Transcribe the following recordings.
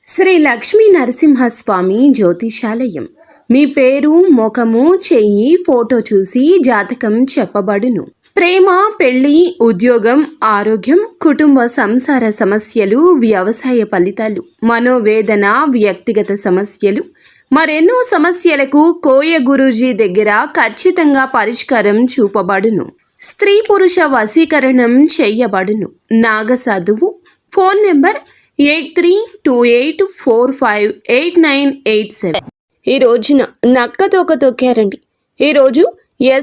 శ్రీ లక్ష్మీ నరసింహస్వామి జ్యోతిషాలయం. మీ పేరు, ముఖము, చెయ్యి ఫోటో చూసి జాతకం చెప్పబడును. ప్రేమ, పెళ్లి, ఉద్యోగం, ఆరోగ్యం, కుటుంబ సంసార సమస్యలు, వ్యవసాయ ఫలితాలు, మనోవేదన, వ్యక్తిగత సమస్యలు, మరెన్నో సమస్యలకు కోయ గురూజీ దగ్గర ఖచ్చితంగా పరిష్కారం చూపబడును. స్త్రీ పురుష వశీకరణం చెయ్యబడును. నాగసాధువు. Phone number 8328458987. ఈ రోజున నక్కతోక తొక్కారండి. ఈరోజు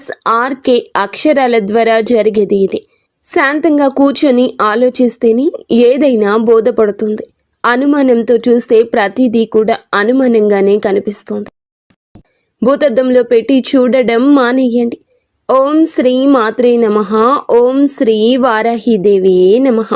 SRK అక్షరాల ద్వారా జరిగేది ఇది. శాంతంగా కూర్చొని ఆలోచిస్తేనే ఏదైనా బోధపడుతుంది. అనుమానంతో చూస్తే ప్రతిదీ కూడా అనుమానంగానే కనిపిస్తుంది. భూతద్దంలో పెట్టి చూడడం మానేయండి. ఓం శ్రీ మాత్రే నమః. ఓం శ్రీ వారాహిదేవియే నమః.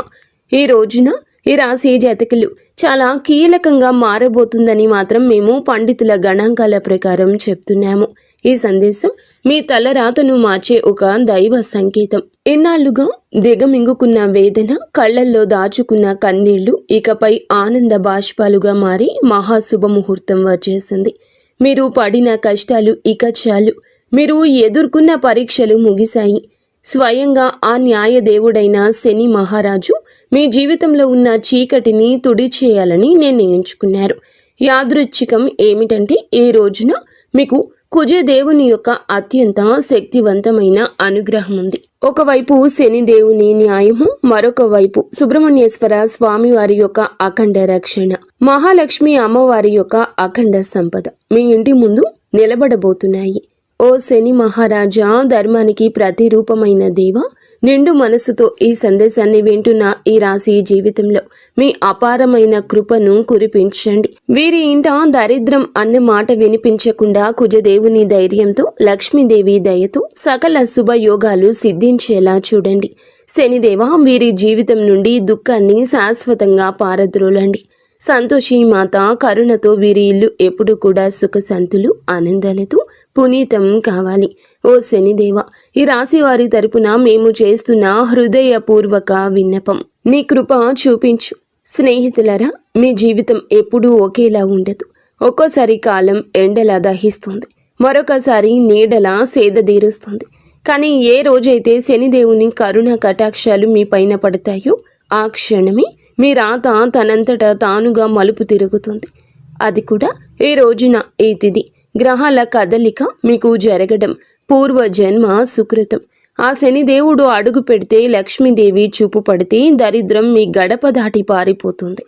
ఈ రోజున ఈ రాశి జాతకులు చాలా కీలకంగా మారబోతుందని మాత్రం మేము పండితుల గణాంకాల ప్రకారం చెప్తున్నాము. ఈ సందేశం మీ తలరాతను మార్చే ఒక దైవ సంకేతం. ఇన్నాళ్లుగా దిగమింగుకున్న వేదన, కళ్లల్లో దాచుకున్న కన్నీళ్లు ఇకపై ఆనంద బాష్పాలుగా మారి మహాశుభముహూర్తం వచ్చేసింది. మీరు పడిన కష్టాలు ఇక చాలు. మీరు ఎదుర్కొన్న పరీక్షలు ముగిశాయి. స్వయంగా ఆ న్యాయదేవుడైన శని మహారాజు మీ జీవితంలో ఉన్న చీకటిని తుడిచేయాలని నిర్ణయించుకున్నారు. యాదృచ్ఛికం ఏమిటంటే ఈ రోజున మీకు కుజదేవుని యొక్క అత్యంత శక్తివంతమైన అనుగ్రహం ఉంది. ఒకవైపు శనిదేవుని న్యాయము, మరొక వైపు సుబ్రహ్మణ్యేశ్వర స్వామి వారి యొక్క అఖండ రక్షణ, మహాలక్ష్మి అమ్మవారి యొక్క అఖండ సంపద మీ ఇంటి ముందు నిలబడబోతున్నాయి. ఓ శని మహారాజా, ధర్మానికి ప్రతిరూపమైన దేవ, నిండు మనసుతో ఈ సందేశాన్ని వింటున్న ఈ రాశి జీవితంలో మీ అపారమైన కృపను కురిపించండి. వీరి ఇంట దరిద్రం అన్న మాట వినిపించకుండా కుజదేవుని ధైర్యంతో, లక్ష్మీదేవి దయతో సకల శుభయోగాలు సిద్ధించేలా చూడండి. శనిదేవ, వీరి జీవితం నుండి దుఃఖాన్ని శాశ్వతంగా పారద్రోలండి. సంతోషి మాత కరుణతో వీరి ఇల్లు ఎప్పుడు కూడా సుఖశాంతులు, ఆనందాలతో పునీతం కావాలి. ఓ శనిదేవ, ఈ రాశి వారి తరపున మేము చేస్తున్న హృదయపూర్వక విన్నపం, నీ కృప చూపించు. స్నేహితులరా, మీ జీవితం ఎప్పుడూ ఒకేలా ఉండదు. ఒక్కోసారి కాలం ఎండలా దహిస్తుంది, మరొకసారి నీడలా సేదదీరుస్తుంది. కానీ ఏ రోజైతే శనిదేవుని కరుణ కటాక్షాలు మీ పైన పడతాయో ఆ క్షణమే మీ రాత తనంతటా తానుగా మలుపు తిరుగుతుంది. అది కూడా ఈ రోజున. ఈ తిథి గ్రహాల కదలిక మీకు జరగడం పూర్వజన్మ సుకృతం. ఆ శనిదేవుడు అడుగు పెడితే, లక్ష్మీదేవి చూపు పడితే దరిద్రం మీ గడప దాటి పారిపోతుంది.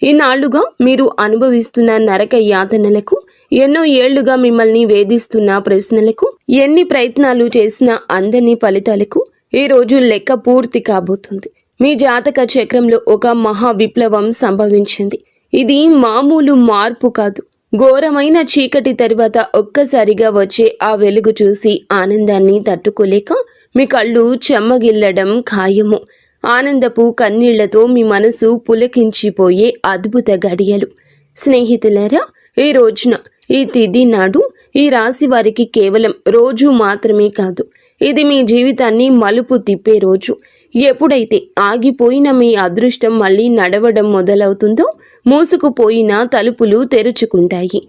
ఈనాళ్లుగా మీరు అనుభవిస్తున్న నరక యాతనలకు, ఎన్నో ఏళ్లుగా మిమ్మల్ని వేధిస్తున్న ప్రశ్నలకు, ఎన్ని ప్రయత్నాలు చేసినా అందని ఫలితాలకు ఈ రోజు లెక్క పూర్తి కాబోతుంది. మీ జాతక చక్రంలో ఒక మహా విప్లవం సంభవించింది. ఇది మామూలు మార్పు కాదు. ఘోరమైన చీకటి తరువాత ఒక్కసారిగా వచ్చే ఆ వెలుగు చూసి ఆనందాన్ని తట్టుకోలేక మీ కళ్ళు చెమ్మగిల్లడం ఖాయము. ఆనందపు కన్నీళ్లతో మీ మనసు పులకించిపోయే అద్భుత గడియలు. స్నేహితులారా, ఈ రోజున, ఈ తిథి నాడు ఈ రాశి వారికి కేవలం రోజు మాత్రమే కాదు, ఇది మీ జీవితాన్ని మలుపు తిప్పే రోజు. ఎప్పుడైతే ఆగిపోయిన మీ అదృష్టం మళ్ళీ నడవడం మొదలవుతుందో, మూసుకుపోయిన తలుపులు తెరుచుకుంటాయి.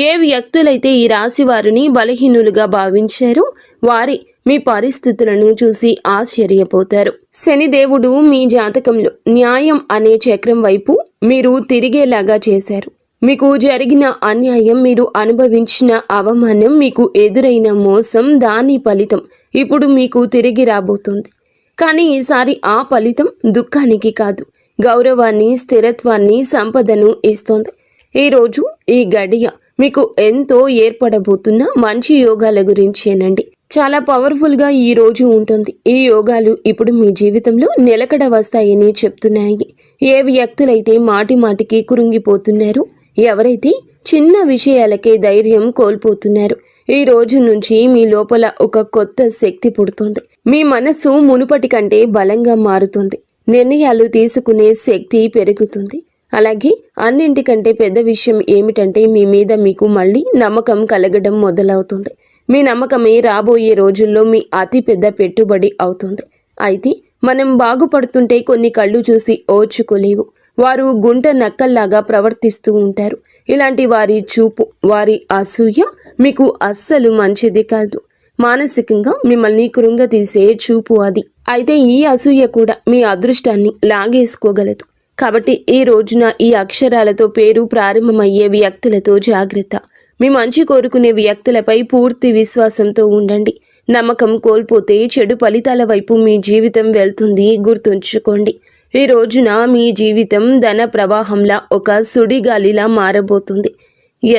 ఏ వ్యక్తులైతే ఈ రాశి వారిని బలహీనులుగా భావించారో వారి మీ పరిస్థితులను చూసి ఆశ్చర్యపోతారు. శనిదేవుడు మీ జాతకంలో న్యాయం అనే చక్రం వైపు మీరు తిరిగేలాగా చేశారు. మీకు జరిగిన అన్యాయం, మీరు అనుభవించిన అవమానం, మీకు ఎదురైన మోసం, దాని ఫలితం ఇప్పుడు మీకు తిరిగి రాబోతుంది. కానీ ఈసారి ఆ ఫలితం దుఃఖానికి కాదు, గౌరవాన్ని, స్థిరత్వాన్ని, సంపదను ఇస్తోంది. ఈరోజు ఈ గడియ మీకు ఎంతో ఏర్పడబోతున్న మంచి యోగాల గురించేనండి. చాలా పవర్ఫుల్గా ఈ రోజు ఉంటుంది. ఈ యోగాలు ఇప్పుడు మీ జీవితంలో నిలకడ వస్తాయని చెప్తున్నాయి. ఏ వ్యక్తులైతే మాటి మాటికి కురుంగిపోతున్నారో, ఎవరైతే చిన్న విషయాలకే ధైర్యం కోల్పోతున్నారు, ఈ రోజు నుంచి మీ లోపల ఒక కొత్త శక్తి పుడుతోంది. మీ మనసు మునుపటి కంటే బలంగా మారుతుంది. నిర్ణయాలు తీసుకునే శక్తి పెరుగుతుంది. అలాగే అన్నింటికంటే పెద్ద విషయం ఏమిటంటే మీ మీద మీకు మళ్ళీ నమ్మకం కలగడం మొదలవుతుంది. మీ నమ్మకమే రాబోయే రోజుల్లో మీ అతి పెద్ద పెట్టుబడి అవుతుంది. అయితే మనం బాగుపడుతుంటే కొన్ని కళ్ళు చూసి ఓర్చుకోలేవు. వారు గుంట నక్కల్లాగా ప్రవర్తిస్తూ ఉంటారు. ఇలాంటి వారి చూపు, వారి అసూయ మీకు అస్సలు మంచిది కాదు. మానసికంగా మిమ్మల్ని కృంగతీసే చూపు అది. అయితే ఈ అసూయ కూడా మీ అదృష్టాన్ని లాగేసుకోగలదు. కాబట్టి ఈ రోజున ఈ అక్షరాలతో పేరు ప్రారంభమయ్యే వ్యక్తులతో జాగ్రత్త. మీ మంచి కోరుకునే వ్యక్తులపై పూర్తి విశ్వాసంతో ఉండండి. నమ్మకం కోల్పోతే చెడు ఫలితాల వైపు మీ జీవితం వెళ్తుంది, గుర్తుంచుకోండి. ఈ రోజున మీ జీవితం ధన ప్రవాహంలా ఒక సుడిగాలిలా మారబోతుంది.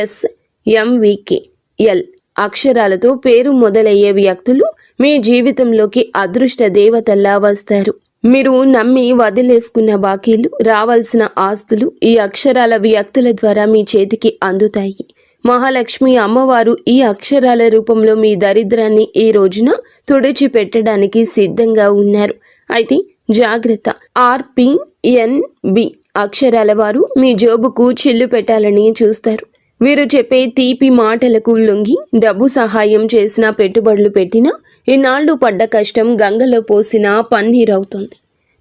SMVKL అక్షరాలతో పేరు మొదలయ్యే వ్యక్తులు మీ జీవితంలోకి అదృష్ట దేవతల్లా వస్తారు. మీరు నమ్మి వదిలేసుకున్న బాకీలు, రావాల్సిన ఆస్తులు ఈ అక్షరాల వ్యక్తుల ద్వారా మీ చేతికి అందుతాయి. మహాలక్ష్మి అమ్మవారు ఈ అక్షరాల రూపంలో మీ దరిద్రాన్ని ఈ రోజున తుడిచిపెట్టడానికి సిద్ధంగా ఉన్నారు. అయితే జాగ్రత్త. RPNB అక్షరాల వారు మీ జోబుకు చిల్లు పెట్టాలని చూస్తారు. వీరు చెప్పే తీపి మాటలకు లొంగి డబ్బు సహాయం చేసినా, పెట్టుబడులు పెట్టినా ఇన్నాళ్లు పడ్డ కష్టం గంగలో పోసిన పన్నీరవుతుంది.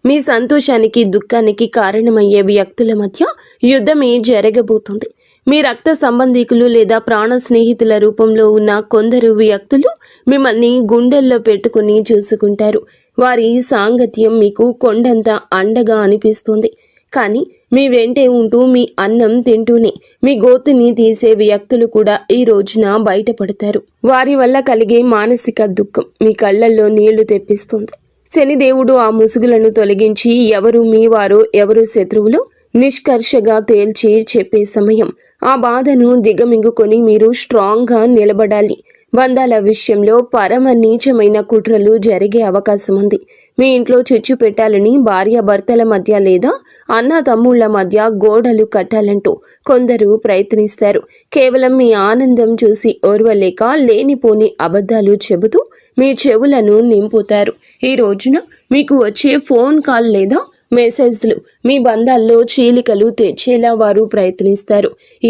మీ సంతోషానికి, దుఃఖానికి కారణమయ్యే వ్యక్తుల మధ్య యుద్ధమే జరగబోతుంది. మీ రక్త సంబంధికులు లేదా ప్రాణ స్నేహితుల రూపంలో ఉన్న కొందరు వ్యక్తులు మిమ్మల్ని గుండెల్లో పెట్టుకుని చూసుకుంటారు. వారి సాంగత్యం మీకు కొండంత అండగా అనిపిస్తుంది. కానీ మీ వెంటే ఉంటూ మీ అన్నం తింటూనే మీ గోతిని తీసే వ్యక్తులు కూడా ఈ రోజున బయటపడతారు. వారి వల్ల కలిగే మానసిక దుఃఖం మీ కళ్ళల్లో నీళ్లు తెప్పిస్తుంది. శనిదేవుడు ఆ ముసుగులను తొలగించి ఎవరు మీ వారో, ఎవరు శత్రువులో నిష్కర్షగా తేల్చి చెప్పే సమయం. ఆ బాధను దిగమింగుకొని మీరు స్ట్రాంగ్గా నిలబడాలి. బంధాల విషయంలో పరమ నీచమైన కుట్రలు జరిగే అవకాశం ఉంది. మీ ఇంట్లో చిచ్చు పెట్టాలని భార్యాభర్తల మధ్య లేదా అన్న తమ్ముళ్ల మధ్య గోడలు కట్టాలంటూ కొందరు ప్రయత్నిస్తారు. కేవలం మీ ఆనందం చూసి ఓర్వలేక లేనిపోని అబద్ధాలు చెబుతూ మీ చెవులను నింపుతారు. ఈ రోజున మీకు వచ్చే ఫోన్ కాల్ లేదా మెసేజ్లు మీ బంధాల్లో చీలికలు తెచ్చేలా వారు ప్రయత్నిస్తారు.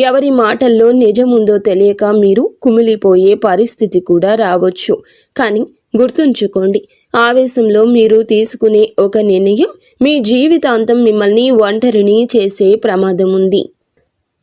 ఎవరి మాటల్లో నిజముందో తెలియక మీరు కుమిలిపోయే పరిస్థితి కూడా రావచ్చు. కానీ గుర్తుంచుకోండి, ఆవేశంలో మీరు తీసుకునే ఒక నిర్ణయం మీ జీవితాంతం మిమ్మల్ని ఒంటరిని చేసే ప్రమాదం ఉంది.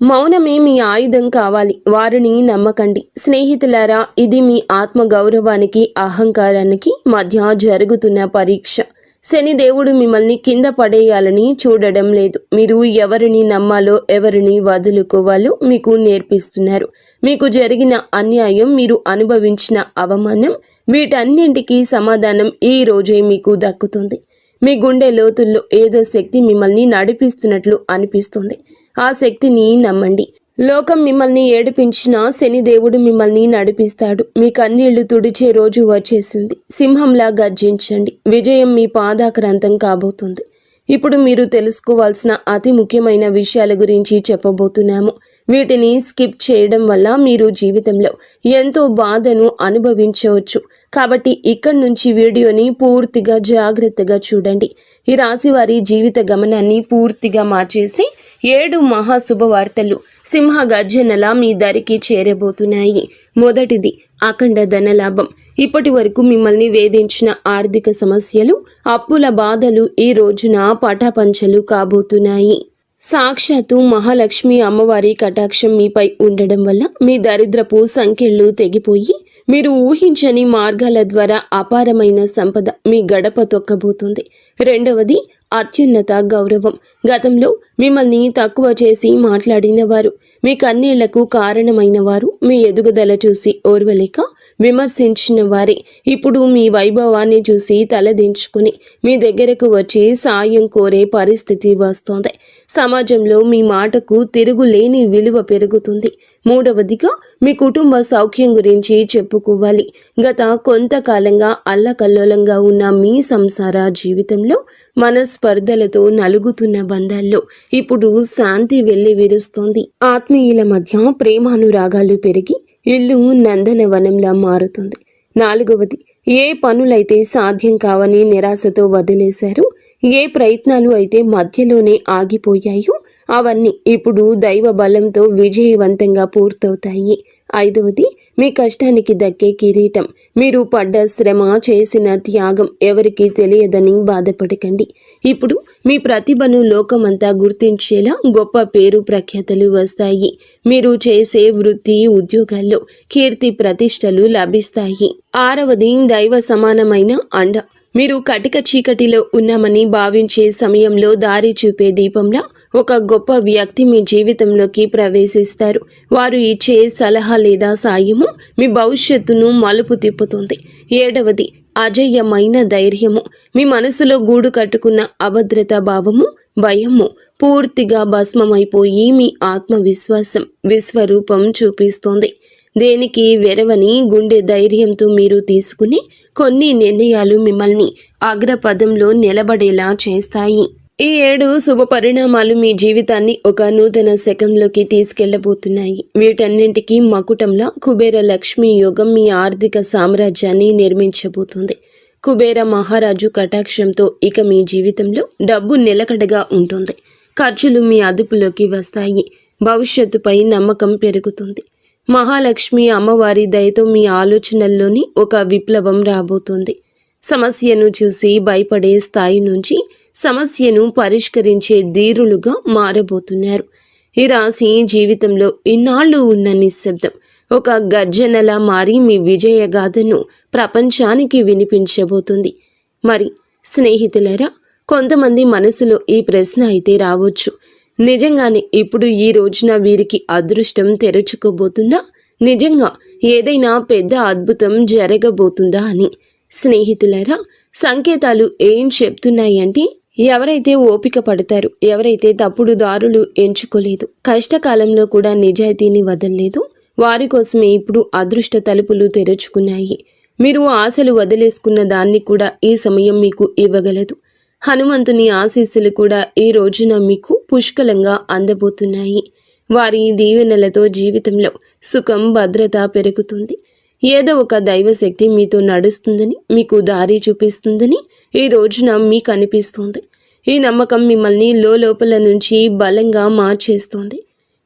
మౌనమే మీ ఆయుధం కావాలి. వారిని నమ్మకండి. స్నేహితులారా, ఇది మీ ఆత్మగౌరవానికి, అహంకారానికి మధ్య జరుగుతున్న పరీక్ష. శనిదేవుడు మిమ్మల్ని కింద పడేయాలని చూడడం లేదు. మీరు ఎవరిని నమ్మాలో, ఎవరిని వదులుకోవాలో మీకు నేర్పిస్తున్నారు. మీకు జరిగిన అన్యాయం, మీరు అనుభవించిన అవమానం, వీటన్నింటికీ సమాధానం ఈ రోజే మీకు దక్కుతుంది. మీ గుండె లోతుల్లో ఏదో శక్తి మిమ్మల్ని నడిపిస్తున్నట్లు అనిపిస్తుంది. ఆ శక్తిని నమ్మండి. లోకం మిమ్మల్ని ఏడిపించినా శనిదేవుడు మిమ్మల్ని నడిపిస్తాడు. మీ కన్నీళ్లు తుడిచే రోజు వచ్చేసింది. సింహంలా గర్జించండి. విజయం మీ పాదాక్రాంతం కాబోతుంది. ఇప్పుడు మీరు తెలుసుకోవాల్సిన అతి ముఖ్యమైన విషయాల గురించి చెప్పబోతున్నాము. వీటిని స్కిప్ చేయడం వల్ల మీరు జీవితంలో ఎంతో బాధను అనుభవించవచ్చు. కాబట్టి ఇక్కడి నుంచి వీడియోని పూర్తిగా జాగ్రత్తగా చూడండి. ఈ రాశి వారి జీవిత గమనాన్ని పూర్తిగా మార్చేసి 7 మహాశుభవార్తలు సింహ గర్జనలా మీ దరికి చేరబోతున్నాయి. మొదటిది అఖండ ధనలాభం. ఇప్పటి వరకు మిమ్మల్ని వేధించిన ఆర్థిక సమస్యలు, అప్పుల బాధలు ఈ రోజున పటాపంచలు కాబోతున్నాయి. సాక్షాత్తు మహాలక్ష్మి అమ్మవారి కటాక్షం మీపై ఉండడం వల్ల మీ దరిద్రపు సంకెళ్ళు తెగిపోయి మీరు ఊహించని మార్గాల ద్వారా అపారమైన సంపద మీ గడప తొక్కబోతుంది. రెండవది అత్యున్నత గౌరవం. గతంలో మిమ్మల్ని తక్కువ చేసి మాట్లాడిన వారు, మీ కన్నీళ్లకు కారణమైన వారు, మీ ఎదుగుదల చూసి ఓర్వలేక విమర్శించిన వారే ఇప్పుడు మీ వైభవాన్ని చూసి తలదించుకుని మీ దగ్గరకు వచ్చి సాయం కోరే పరిస్థితి వస్తోంది. సమాజంలో మీ మాటకు తిరుగులేని విలువ పెరుగుతుంది. మూడవదిగా మీ కుటుంబ సౌఖ్యం గురించి చెప్పుకోవాలి. గత కొంతకాలంగా అల్లకల్లోలంగా ఉన్న మీ సంసార జీవితంలో మనస్పర్ధలతో నలుగుతున్న బంధాల్లో ఇప్పుడు శాంతి వెళ్లి విరుస్తోంది. ఆత్మీయుల మధ్య ప్రేమానురాగాలు పెరిగి ఇల్లు నందనవనంలా మారుతుంది. నాలుగవది, ఏ పనులైతే సాధ్యం కావని నిరాశతో వదిలేశారో, ఏ ప్రయత్నాలు అయితే మధ్యలోనే ఆగిపోయాయో అవన్నీ ఇప్పుడు దైవ బలంతో విజయవంతంగా పూర్తవుతాయి. ఐదవది, మీ కష్టానికి దక్కే కిరీటం. మీరు పడ్డ శ్రమ, చేసిన త్యాగం ఎవరికీ తెలియదని బాధపడకండి. ఇప్పుడు మీ ప్రతిభను లోకమంతా గుర్తించేలా గొప్ప పేరు ప్రఖ్యాతలు వస్తాయి. మీరు చేసే వృత్తి ఉద్యోగాల్లో కీర్తి ప్రతిష్టలు లభిస్తాయి. 6వది దైవ సమానమైన అండ. మీరు కటిక చీకటిలో ఉన్నామని భావించే సమయంలో దారి చూపే దీపంలా ఒక గొప్ప వ్యక్తి మీ జీవితంలోకి ప్రవేశిస్తారు. వారు ఇచ్చే సలహా లేదా సాయము మీ భవిష్యత్తును మలుపు తిప్పుతుంది. 7వది అజేయమైన ధైర్యము. మీ మనసులో గూడు కట్టుకున్న అభద్రతా భావము, భయము పూర్తిగా భస్మమైపోయి మీ ఆత్మవిశ్వాసం విశ్వరూపం చూపిస్తోంది. దేనికి వెరవని గుండె ధైర్యంతో మీరు తీసుకుని కొన్ని నిర్ణయాలు మిమ్మల్ని అగ్రపదంలో నిలబడేలా చేస్తాయి. ఈ 7 శుభ పరిణామాలు మీ జీవితాన్ని ఒక నూతన శకంలోకి తీసుకెళ్లబోతున్నాయి. వీటన్నింటికీ మకుటంలా కుబేర లక్ష్మీ యోగం మీ ఆర్థిక సామ్రాజ్యాన్ని నిర్మించబోతుంది. కుబేర మహారాజు కటాక్షంతో ఇక మీ జీవితంలో డబ్బు నిలకడగా ఉంటుంది. ఖర్చులు మీ అదుపులోకి వస్తాయి. భవిష్యత్తుపై నమ్మకం పెరుగుతుంది. మహాలక్ష్మి అమ్మవారి దయతో మీ ఆలోచనల్లోని ఒక విప్లవం రాబోతుంది. సమస్యను చూసి భయపడే స్థాయి నుంచి సమస్యను పరిష్కరించే ధీరులుగా మారబోతున్నారు. ఈ రాశి జీవితంలో ఇన్నాళ్ళు ఉన్న నిశ్శబ్దం ఒక గర్జనలా మారి మీ విజయగాథను ప్రపంచానికి వినిపించబోతుంది. మరి స్నేహితులరా, కొంతమంది మనసులో ఈ ప్రశ్న అయితే రావచ్చు, నిజంగానే ఇప్పుడు ఈ రోజున వీరికి అదృష్టం తెరుచుకోబోతుందా? నిజంగా ఏదైనా పెద్ద అద్భుతం జరగబోతుందా అని. స్నేహితులారా, సంకేతాలు ఏం చెప్తున్నాయంటే, ఎవరైతే ఓపిక పడతారు, ఎవరైతే తప్పుడు దారులు ఎంచుకోలేదు, కష్టకాలంలో కూడా నిజాయితీని వదలలేదు, వారి కోసమే ఇప్పుడు అదృష్ట తలుపులు తెరుచుకున్నాయి. మీరు ఆశలు వదిలేసుకున్న దాన్ని కూడా ఈ సమయం మీకు ఇవ్వగలదు. హనుమంతుని ఆశీస్సులు కూడా ఈ రోజున మీకు పుష్కలంగా అందబోతున్నాయి. వారి దీవెనలతో జీవితంలో సుఖం భద్రత పెరుగుతుంది. ఏదో ఒక దైవశక్తి మీతో నడుస్తుందని, మీకు దారి చూపిస్తుందని ఈ రోజున మీకు అనిపిస్తుంది. ఈ నమ్మకం మిమ్మల్ని లోపల నుంచి బలంగా మార్చేస్తోంది.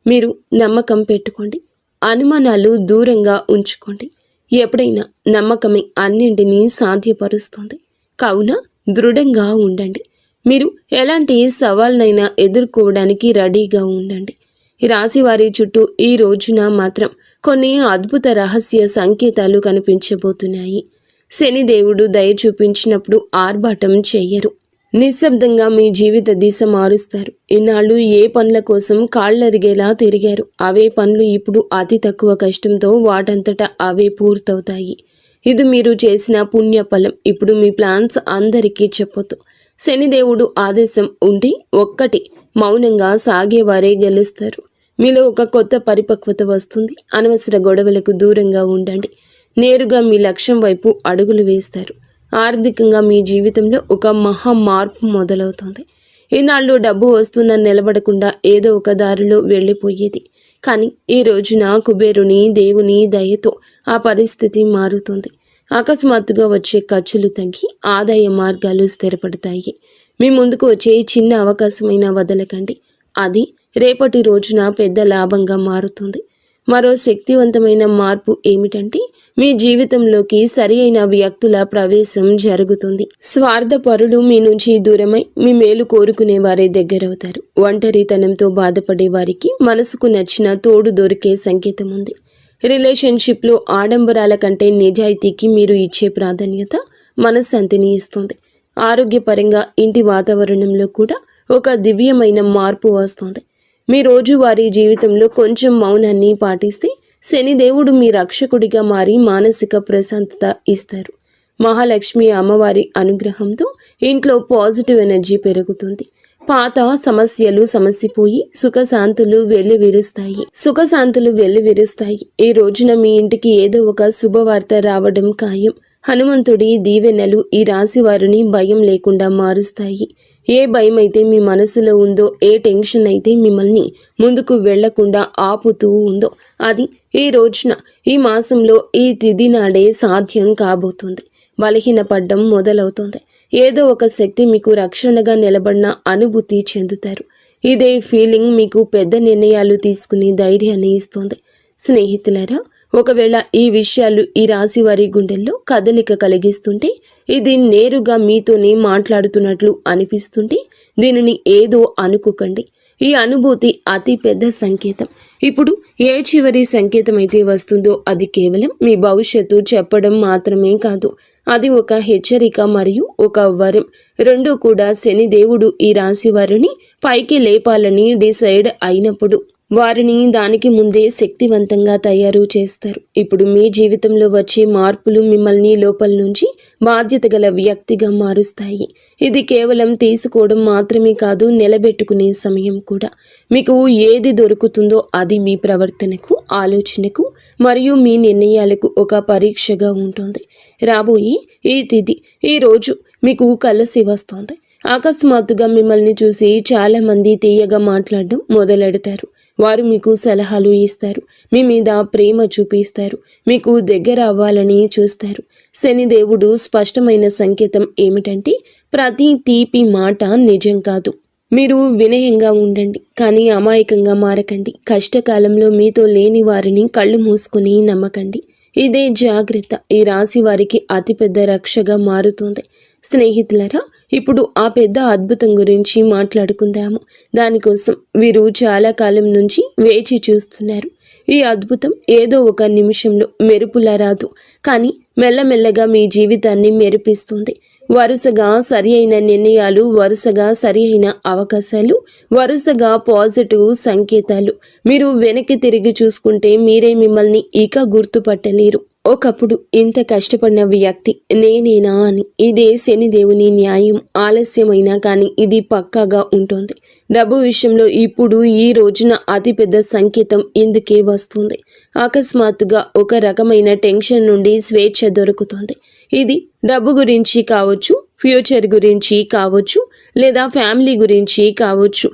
మీరు నమ్మకం పెట్టుకోండి, అనుమానాలు దూరంగా ఉంచుకోండి. ఎప్పుడైనా నమ్మకమే అన్నింటినీ సాధ్యపరుస్తుంది. కావున దృఢంగా ఉండండి. మీరు ఎలాంటి సవాల్నైనా ఎదుర్కోవడానికి రెడీగా ఉండండి. ఈ రాశి వారి చుట్టూ ఈ రోజున మాత్రం కొన్ని అద్భుత రహస్య సంకేతాలు కనిపించబోతున్నాయి. శనిదేవుడు దయ చూపించినప్పుడు ఆర్భాటం చెయ్యరు. నిశ్శబ్దంగా మీ జీవిత దిశ మారుస్తారు. ఇన్నాళ్ళు ఏ పనుల కోసం కాళ్ళరిగేలా తిరిగారు, అవే పనులు ఇప్పుడు అతి తక్కువ కష్టంతో వాటంతటా అవే పూర్తవుతాయి. ఇది మీరు చేసిన పుణ్యఫలం. ఇప్పుడు మీ ప్లాన్స్ అందరికీ చెప్పొద్దు. శనిదేవుడు ఆదేశం ఉండి ఒక్కటి మౌనంగా సాగేవారే గెలుస్తారు. మీలో ఒక కొత్త పరిపక్వత వస్తుంది. అనవసర గొడవలకు దూరంగా ఉండండి. నేరుగా మీ లక్ష్యం వైపు అడుగులు వేస్తారు. ఆర్థికంగా మీ జీవితంలో ఒక మహా మార్పు మొదలవుతుంది. ఈనాళ్ళు డబ్బు వస్తున్న నిలబడకుండా ఏదో ఒక దారిలో వెళ్ళిపోయేది. కానీ ఈ రోజున కుబేరుని దేవుని దయతో ఆ పరిస్థితి మారుతుంది. అకస్మాత్తుగా వచ్చే ఖర్చులు తగ్గి ఆదాయ మార్గాలు స్థిరపడతాయి. మీ ముందుకు వచ్చే చిన్న అవకాశమైనా వదలకండి. అది రేపటి రోజున పెద్ద లాభంగా మారుతుంది. మరో శక్తివంతమైన మార్పు ఏమిటంటే, మీ జీవితంలోకి సరి అయిన వ్యక్తుల ప్రవేశం జరుగుతుంది. స్వార్థపరులు మీ నుంచి దూరమై మీ మేలు కోరుకునే వారే దగ్గరవుతారు. ఒంటరితనంతో బాధపడే వారికి మనసుకు నచ్చిన తోడు దొరికే సంకేతం ఉంది. రిలేషన్షిప్లో ఆడంబరాల కంటే నిజాయితీకి మీరు ఇచ్చే ప్రాధాన్యత మనశ్శాంతిని ఇస్తుంది. ఆరోగ్యపరంగా ఇంటి వాతావరణంలో కూడా ఒక దివ్యమైన మార్పు వస్తుంది. మీ రోజువారీ జీవితంలో కొంచెం మౌనాన్ని పాటిస్తే శనిదేవుడు మీ రక్షకుడిగా మారి మానసిక ప్రశాంతత ఇస్తారు. మహాలక్ష్మి అమ్మవారి అనుగ్రహంతో ఇంట్లో పాజిటివ్ ఎనర్జీ పెరుగుతుంది. పాత సమస్యలు సమసిపోయి సుఖశాంతులు వెల్లివిరుస్తాయి. ఈ రోజున మీ ఇంటికి ఏదో ఒక శుభవార్త రావడం ఖాయం. హనుమంతుడి దీవెనలు ఈ రాశి వారిని భయం లేకుండా మారుస్తాయి. ఏ భయం అయితే మీ మనసులో ఉందో, ఏ టెన్షన్ అయితే మిమ్మల్ని ముందుకు వెళ్లకుండా ఆపుతూ ఉందో, అది ఈ రోజున ఈ మాసంలో ఈ తిథి నాడే సాధ్యం కాబోతుంది. బలహీనపడ్డం మొదలవుతుంది. ఏదో ఒక శక్తి మీకు రక్షణగా నిలబడిన అనుభూతి చెందుతారు. ఇదే ఫీలింగ్ మీకు పెద్ద నిర్ణయాలు తీసుకునే ధైర్యాన్ని ఇస్తుంది. స్నేహితులారా, ఒకవేళ ఈ విషయాలు ఈ రాశి వారి గుండెల్లో కదలిక కలిగిస్తుంటే ఇది నేరుగా మీతోనే మాట్లాడుతున్నట్లు అనిపిస్తుంటే దీనిని ఏదో అనుకోకండి. ఈ అనుభూతి అతి పెద్ద సంకేతం. ఇప్పుడు ఏ చివరి సంకేతం అయితే వస్తుందో అది కేవలం మీ భవిష్యత్తు చెప్పడం మాత్రమే కాదు, అది ఒక హెచ్చరిక మరియు ఒక వరం. రెండూ కూడా శనిదేవుడు ఈ రాశి వారిని పైకి లేపాలని డిసైడ్ అయినప్పుడు వారిని దానికి ముందే శక్తివంతంగా తయారు చేస్తారు. ఇప్పుడు మీ జీవితంలో వచ్చే మార్పులు మిమ్మల్ని లోపల నుంచి బాధ్యత గల వ్యక్తిగా మారుస్తాయి. ఇది కేవలం తీసుకోవడం మాత్రమే కాదు, నిలబెట్టుకునే సమయం కూడా. మీకు ఏది దొరుకుతుందో అది మీ ప్రవర్తనకు, ఆలోచనకు మరియు మీ నిర్ణయాలకు ఒక పరీక్షగా ఉంటుంది. రాబోయే ఈ తిథి, ఈ రోజు మీకు కలిసి వస్తుంది. అకస్మాత్తుగా మిమ్మల్ని చూసి చాలామంది తీయగా మాట్లాడడం మొదలెడతారు. వారు మీకు సలహాలు ఇస్తారు, మీ మీద ప్రేమ చూపిస్తారు, మీకు దగ్గర అవ్వాలని చూస్తారు. శనిదేవుడు స్పష్టమైన సంకేతం ఏమిటంటే ప్రతి తీపి మాట నిజం కాదు. మీరు వినయంగా ఉండండి, కానీ అమాయకంగా మారకండి. కష్టకాలంలో మీతో లేని వారిని కళ్ళు మూసుకుని నమ్మకండి. ఇదే జాగ్రత్త ఈ రాశి వారికి అతిపెద్ద రక్షగా మారుతుంది. స్నేహితులరా, ఇప్పుడు ఆ పెద్ద అద్భుతం గురించి మాట్లాడుకుందాము. దానికోసం వీరు చాలా కాలం నుంచి వేచి చూస్తున్నారు. ఈ అద్భుతం ఏదో ఒక నిమిషంలో మెరుపులా రాదు, కానీ మెల్లమెల్లగా మీ జీవితాన్ని మెరిపిస్తుంది. వరుసగా సరి అయిన నిర్ణయాలు, వరుసగా సరి అయిన అవకాశాలు, వరుసగా పాజిటివ్ సంకేతాలు. మీరు వెనక్కి తిరిగి చూసుకుంటే మీరే మిమ్మల్ని ఇక గుర్తుపట్టలేరు. ఒకప్పుడు ఇంత కష్టపడిన వ్యక్తి నేనేనా అని. ఇదే శనిదేవుని న్యాయం. ఆలస్యమైనా కానీ ఇది పక్కాగా ఉంటుంది. డబ్బు విషయంలో ఇప్పుడు ఈ రోజున అతిపెద్ద సంకేతం ఇందుకే వస్తుంది. అకస్మాత్తుగా ఒక రకమైన టెన్షన్ నుండి స్వేచ్ఛ దొరుకుతుంది. ఇది డబ్బు గురించి కావచ్చు, ఫ్యూచర్ గురించి కావచ్చు, లేదా ఫ్యామిలీ గురించి కావచ్చు.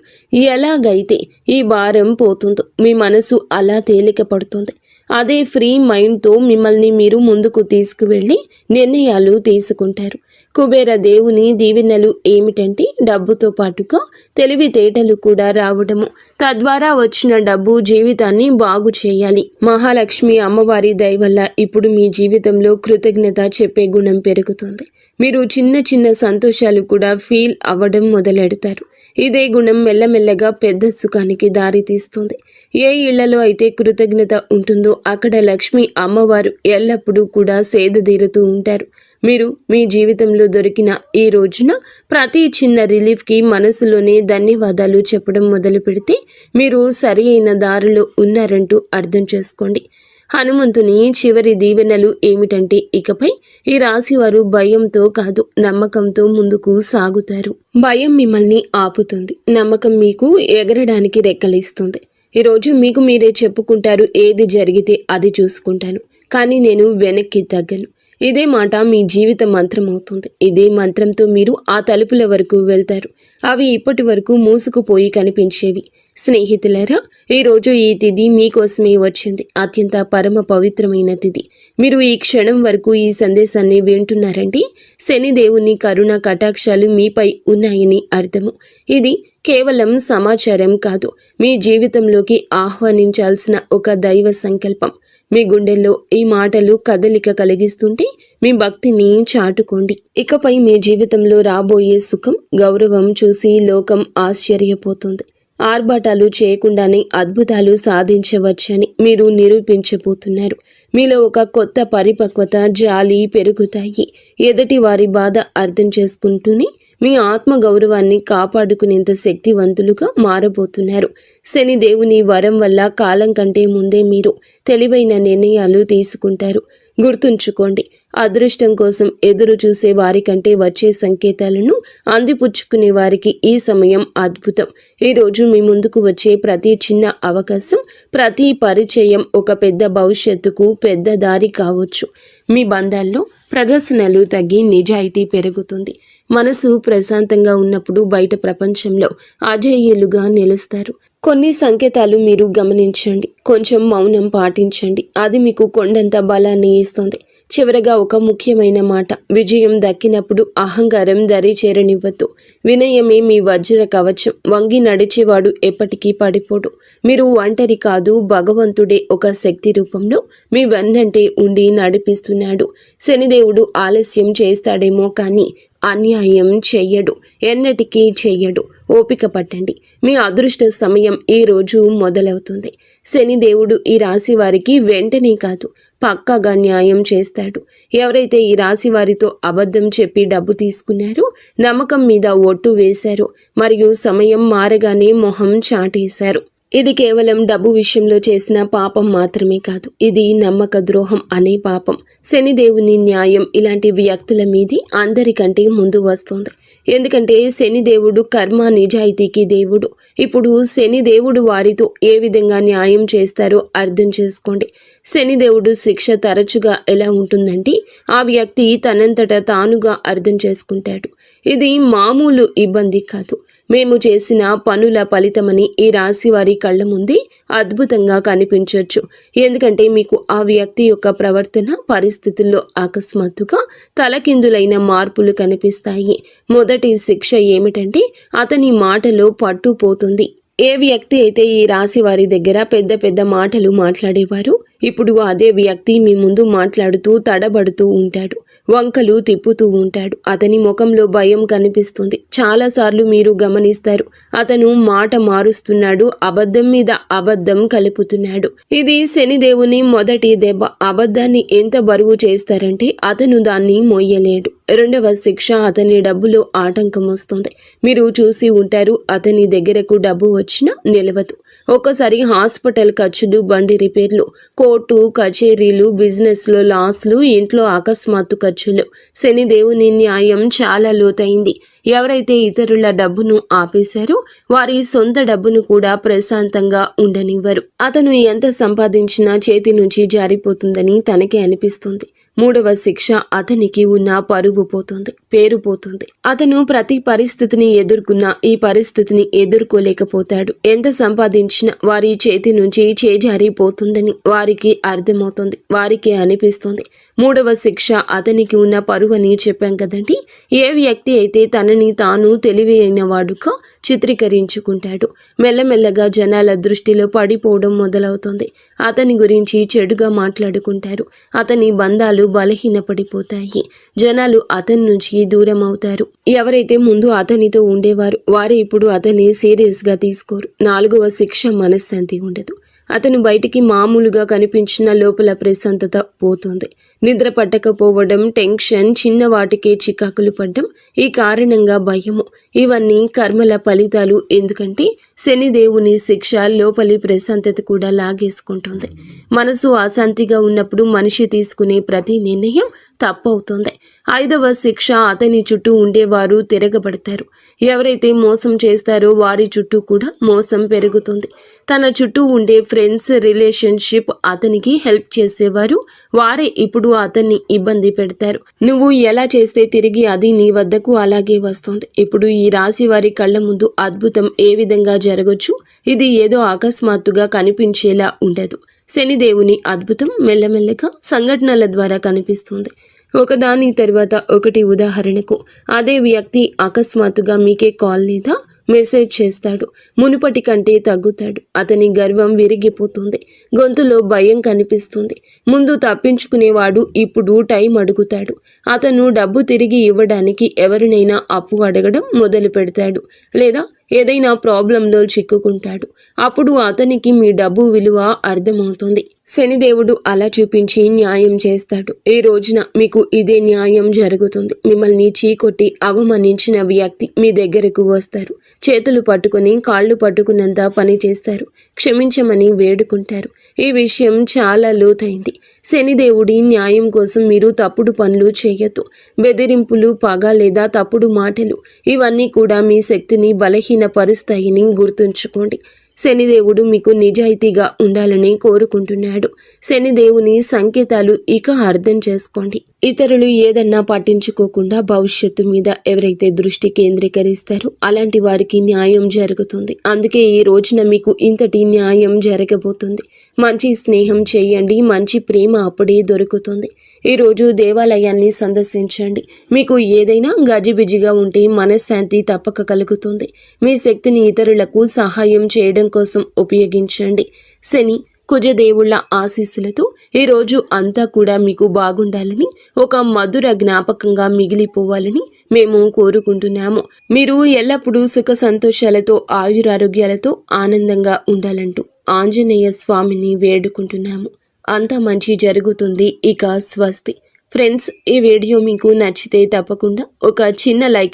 ఎలాగైతే ఈ భారం పోతుందో మీ మనసు అలా తేలిక పడుతుంది. అదే ఫ్రీ మైండ్తో మిమ్మల్ని మీరు ముందుకు తీసుకువెళ్ళి నిర్ణయాలు తీసుకుంటారు. కుబేర దేవుని దీవెనలు ఏమిటంటే డబ్బుతో పాటుగా తెలివితేటలు కూడా రావడము. తద్వారా వచ్చిన డబ్బు జీవితాన్ని బాగు చేయాలి. మహాలక్ష్మి అమ్మవారి దయ వల్ల ఇప్పుడు మీ జీవితంలో కృతజ్ఞత చెప్పే గుణం పెరుగుతుంది. మీరు చిన్న చిన్న సంతోషాలు కూడా ఫీల్ అవ్వడం మొదలెడతారు. ఇదే గుణం మెల్లమెల్లగా పెద్ద సుఖానికి దారితీస్తుంది. ఏ ఇళ్లలో అయితే కృతజ్ఞత ఉంటుందో అక్కడ లక్ష్మి అమ్మవారు ఎల్లప్పుడూ కూడా సేదతీరుతూ ఉంటారు. మీరు మీ జీవితంలో దొరికిన ఈ రోజున ప్రతి చిన్న రిలీఫ్కి మనసులోనే ధన్యవాదాలు చెప్పడం మొదలు పెడితే మీరు సరి అయిన దారిలో ఉన్నారంటూ అర్థం చేసుకోండి. హనుమంతుని చివరి దీవెనలు ఏమిటంటే ఇకపై ఈ రాశివారు భయంతో కాదు, నమ్మకంతో ముందుకు సాగుతారు. భయం మిమ్మల్ని ఆపుతుంది, నమ్మకం మీకు ఎగరడానికి రెక్కలిస్తుంది. ఈరోజు మీకు మీరే చెప్పుకుంటారు, ఏది జరిగితే అది చూసుకుంటాను, కానీ నేను వెనక్కి తగ్గను. ఇదే మాట మీ జీవిత మంత్రం అవుతుంది. ఇదే మంత్రంతో మీరు ఆ తలుపుల వరకు వెళ్తారు. అవి ఇప్పటి వరకు మూసుకుపోయి కనిపించేవి. స్నేహితులారా, ఈరోజు ఈ తిథి మీకోసమే వచ్చింది. అత్యంత పరమ పవిత్రమైన తిథి. మీరు ఈ క్షణం వరకు ఈ సందేశాన్ని వింటున్నారంటే శనిదేవుని కరుణ కటాక్షాలు మీపై ఉన్నాయని అర్థము. ఇది కేవలం సమాచారం కాదు, మీ జీవితంలోకి ఆహ్వానించాల్సిన ఒక దైవ సంకల్పం. మీ గుండెల్లో ఈ మాటలు కదలిక కలిగిస్తుంటే మీ భక్తిని చాటుకోండి. ఇకపై మీ జీవితంలో రాబోయే సుఖం, గౌరవం చూసి లోకం ఆశ్చర్యపోతుంది. ఆర్భాటాలు చేయకుండానే అద్భుతాలు సాధించవచ్చని మీరు నిరూపించబోతున్నారు. మీలో ఒక కొత్త పరిపక్వత, జాలి పెరుగుతాయి. ఎదుటి వారి బాధ అర్థం చేసుకుంటూనే మీ ఆత్మ గౌరవాన్ని కాపాడుకునేంత శక్తివంతులుగా మారబోతున్నారు. శనిదేవుని వరం వల్ల కాలం కంటే ముందే మీరు తెలివైన నిర్ణయాలు తీసుకుంటారు. గుర్తుంచుకోండి, అదృష్టం కోసం ఎదురు చూసే వారికంటే వచ్చే సంకేతాలను అందిపుచ్చుకునే వారికి ఈ సమయం అద్భుతం. ఈరోజు మీ ముందుకు వచ్చే ప్రతి చిన్న అవకాశం, ప్రతి పరిచయం ఒక పెద్ద భవిష్యత్తుకు పెద్ద దారి కావచ్చు. మీ బంధాల్లో ప్రదర్శనలు తగ్గి నిజాయితీ పెరుగుతుంది. మనసు ప్రశాంతంగా ఉన్నప్పుడు బయట ప్రపంచంలో అజేయులుగా నిలుస్తారు. కొన్ని సంకేతాలు మీరు గమనించండి, కొంచెం మౌనం పాటించండి. అది మీకు కొండంత బలాన్ని ఇస్తుంది. చివరగా ఒక ముఖ్యమైన మాట, విజయం దక్కినప్పుడు అహంకారం దరి చేరనివ్వద్దు. వినయమే మీ వజ్ర కవచం. వంగి నడిచేవాడు ఎప్పటికీ పడిపోడు. మీరు ఒంటరి కాదు, భగవంతుడే ఒక శక్తి రూపంలో మీ వెన్నంటే ఉండి నడిపిస్తున్నాడు. శనిదేవుడు ఆలస్యం చేస్తాడేమో కానీ అన్యాయం చెయ్యడు, ఎన్నటికీ చెయ్యడు. ఓపిక పట్టండి, మీ అదృష్ట సమయం ఈ రోజు మొదలవుతుంది. శనిదేవుడు ఈ రాశి వారికి వెంటనే కాదు, పక్కాగా న్యాయం చేస్తాడు. ఎవరైతే ఈ రాశి వారితో అబద్ధం చెప్పి డబ్బు తీసుకున్నారో, నమ్మకం మీద ఒట్టు వేశారో, మరియు సమయం మారగానే మొహం చాటేశారు, ఇది కేవలం డబ్బు విషయంలో చేసిన పాపం మాత్రమే కాదు, ఇది నమ్మక ద్రోహం అనే పాపం. శనిదేవుని న్యాయం ఇలాంటి వ్యక్తుల మీది అందరికంటే ముందు వస్తుంది. ఎందుకంటే శనిదేవుడు కర్మ నిజాయితీకి దేవుడు. ఇప్పుడు శనిదేవుడు వారితో ఏ విధంగా న్యాయం చేస్తారో అర్థం చేసుకోండి. శనిదేవుడు శిక్ష తరచుగా ఎలా ఉంటుందంటే, ఆ వ్యక్తి తనంతట తానుగా అర్థం చేసుకుంటాడు. ఇది మామూలు ఇబ్బంది కాదు, మేము చేసిన పనుల ఫలితమని ఈ రాశి వారి కళ్ళ ముందే అద్భుతంగా కనిపించవచ్చు. ఎందుకంటే మీకు ఆ వ్యక్తి యొక్క ప్రవర్తన పరిస్థితుల్లో అకస్మాత్తుగా తలకిందులైన మార్పులు కనిపిస్తాయి. మొదటి శిక్ష ఏమిటంటే, అతని మాటలో పట్టుపోతుంది. ఏ వ్యక్తి అయితే ఈ రాశి వారి దగ్గర పెద్ద పెద్ద మాటలు మాట్లాడేవారు, ఇప్పుడు అదే వ్యక్తి మీ ముందు మాట్లాడుతూ తడబడుతూ ఉంటాడు, వంకలు తిప్పుతూ ఉంటాడు. అతని ముఖంలో భయం కనిపిస్తుంది. చాలాసార్లు మీరు గమనిస్తారు, అతను మాట మారుస్తున్నాడు, అబద్ధం మీద అబద్ధం కలుపుతున్నాడు. ఇది శనిదేవుని మొదటి దెబ్బ. అబద్ధాన్ని ఎంత బరువు చేస్తారంటే అతను దాన్ని మోయలేడు. రెండవ శిక్ష, అతని డబ్బులో ఆటంకం వస్తుంది. మీరు చూసి ఉంటారు, అతని దగ్గరకు డబ్బు వచ్చినా నిలవదు. ఒక్కసారి హాస్పిటల్ ఖర్చులు, బండి రిపేర్లు, కోర్టు కచేరీలు, బిజినెస్లో లాస్లు, ఇంట్లో అకస్మాత్తు ఖర్చులు. శనిదేవుని న్యాయం చాలా లోతైంది. ఎవరైతే ఇతరుల డబ్బును ఆపేశారో వారి సొంత డబ్బును కూడా ప్రశాంతంగా ఉండనివ్వరు. అతను ఎంత సంపాదించినా చేతి నుంచి జారిపోతుందని తనకే అనిపిస్తుంది. మూడవ శిక్ష, అతనికి ఉన్న పరువు పోతుంది, పేరు పోతుంది. అతను ప్రతి పరిస్థితిని ఎదుర్కొన్నా ఈ పరిస్థితిని ఎదుర్కోలేకపోతాడు. ఎంత సంపాదించినా వారి చేతి నుంచి చేజారిపోతుందని వారికి అర్థమవుతుంది, వారికి అనిపిస్తుంది. మూడవ శిక్ష, అతనికి ఉన్న పరువు అని చెప్పాం కదండి. ఏ వ్యక్తి అయితే తనని తాను తెలివి అయిన వాడుగా చిత్రీకరించుకుంటాడు, మెల్లమెల్లగా జనాల దృష్టిలో పడిపోవడం మొదలవుతుంది. అతని గురించి చెడుగా మాట్లాడుకుంటారు, అతని బంధాలు బలహీనపడిపోతాయి, జనాలు అతని నుంచి దూరం అవుతారు. ఎవరైతే ముందు అతనితో ఉండేవారు వారు ఇప్పుడు అతన్ని సీరియస్గా తీసుకోరు. నాలుగవ శిక్ష, మనశ్శాంతి ఉండదు. అతను బయటికి మామూలుగా కనిపించిన లోపల ప్రశాంతత పోతుంది. నిద్ర పట్టకపోవడం, టెన్షన్, చిన్న వాటికే చికాకులు పడ్డం, ఈ కారణంగా భయము, ఇవన్నీ కర్మల ఫలితాలు. ఎందుకంటే శనిదేవుని శిక్ష లోపలి ప్రశాంతత కూడా లాగేసుకుంటుంది. మనసు అశాంతిగా ఉన్నప్పుడు మనిషి తీసుకునే ప్రతి నిర్ణయం తప్పవుతుంది. ఐదవ శిక్ష, అతని చుట్టూ ఉండేవారు తిరగబడతారు. ఎవరైతే మోసం చేస్తారో వారి చుట్టూ కూడా మోసం పెరుగుతుంది. తన చుట్టూ ఉండే ఫ్రెండ్స్, రిలేషన్షిప్, అతనికి హెల్ప్ చేసేవారు వారే ఇప్పుడు అతన్ని ఇబ్బంది పెడతారు. నువ్వు ఎలా చేస్తే తిరిగి అది నీ వద్దకు అలాగే వస్తుంది. ఇప్పుడు ఈ రాశి వారి కళ్ళ ముందు అద్భుతం ఏ విధంగా జరగచ్చు, ఇది ఏదో అకస్మాత్తుగా కనిపించేలా ఉండదు. శనిదేవుని అద్భుతం మెల్లమెల్లగా సంఘటనల ద్వారా కనిపిస్తుంది, ఒకదాని తర్వాత ఒకటి. ఉదాహరణకు, అదే వ్యక్తి అకస్మాత్తుగా మీకే కాల్ లేదా మెసేజ్ చేస్తాడు. మునుపటి కంటే తగ్గుతాడు. అతని గర్వం విరిగిపోతుంది, గొంతులో భయం కనిపిస్తుంది. ముందు తప్పించుకునేవాడు ఇప్పుడు టైం అడుగుతాడు. అతను డబ్బు తిరిగి ఇవ్వడానికి ఎవరినైనా అప్పు అడగడం మొదలు పెడతాడు, లేదా ఏదైనా ప్రాబ్లంలో చిక్కుకుంటాడు. అప్పుడు అతనికి మీ డబ్బు విలువ అర్థమవుతుంది. శనిదేవుడు అలా చూపించి న్యాయం చేస్తాడు. ఈ రోజున మీకు ఇదే న్యాయం జరుగుతుంది. మిమ్మల్ని చీకొట్టి అవమానించిన వ్యక్తి మీ దగ్గరకు వస్తారు. చేతులు పట్టుకుని కాళ్ళు పట్టుకున్నంత పని చేస్తారు. క్షమించమని వేడుకుంటారు. ఈ విషయం చాలా లోతైంది. శనిదేవుడి న్యాయం కోసం మీరు తప్పుడు పనులు చేయొద్దు. బెదిరింపులు, పగ లేదా తప్పుడు మాటలు, ఇవన్నీ కూడా మీ శక్తిని బలహీనపరుస్తాయని గుర్తుంచుకోండి. శనిదేవుడు మీకు నిజాయితీగా ఉండాలని కోరుకుంటున్నాడు. శనిదేవుని సంకేతాలు ఇక అర్థం చేసుకోండి. ఇతరులు ఏదన్నా పట్టించుకోకుండా భవిష్యత్తు మీద ఎవరైతే దృష్టి కేంద్రీకరిస్తారో అలాంటి వారికి న్యాయం జరుగుతుంది. అందుకే ఈ రోజున మీకు ఇంతటి న్యాయం జరగబోతుంది. మంచి స్నేహం చేయండి, మంచి ప్రేమ అప్పుడే దొరుకుతుంది. ఈరోజు దేవాలయాన్ని సందర్శించండి. మీకు ఏదైనా గజిబిజిగా ఉంటే మనశ్శాంతి తప్పక కలుగుతుంది. మీ శక్తిని ఇతరులకు సహాయం చేయడం కోసం ఉపయోగించండి. శని కుజదేవుళ్ల ఆశీస్సులతో ఈరోజు అంతా కూడా మీకు బాగుండాలని, ఒక మధుర జ్ఞాపకంగా మిగిలిపోవాలని మేము కోరుకుంటున్నాము. మీరు ఎల్లప్పుడూ సుఖ సంతోషాలతో ఆయురారోగ్యాలతో ఆనందంగా ఉండాలంటూ ఆంజనేయ స్వామిని వేడుకుంటున్నాము. అంతా మంచి జరుగుతుంది. ఇక స్వస్తి. ఫ్రెండ్స్, ఈ వీడియో మీకు నచ్చితే తప్పకుండా ఒక చిన్న లైక్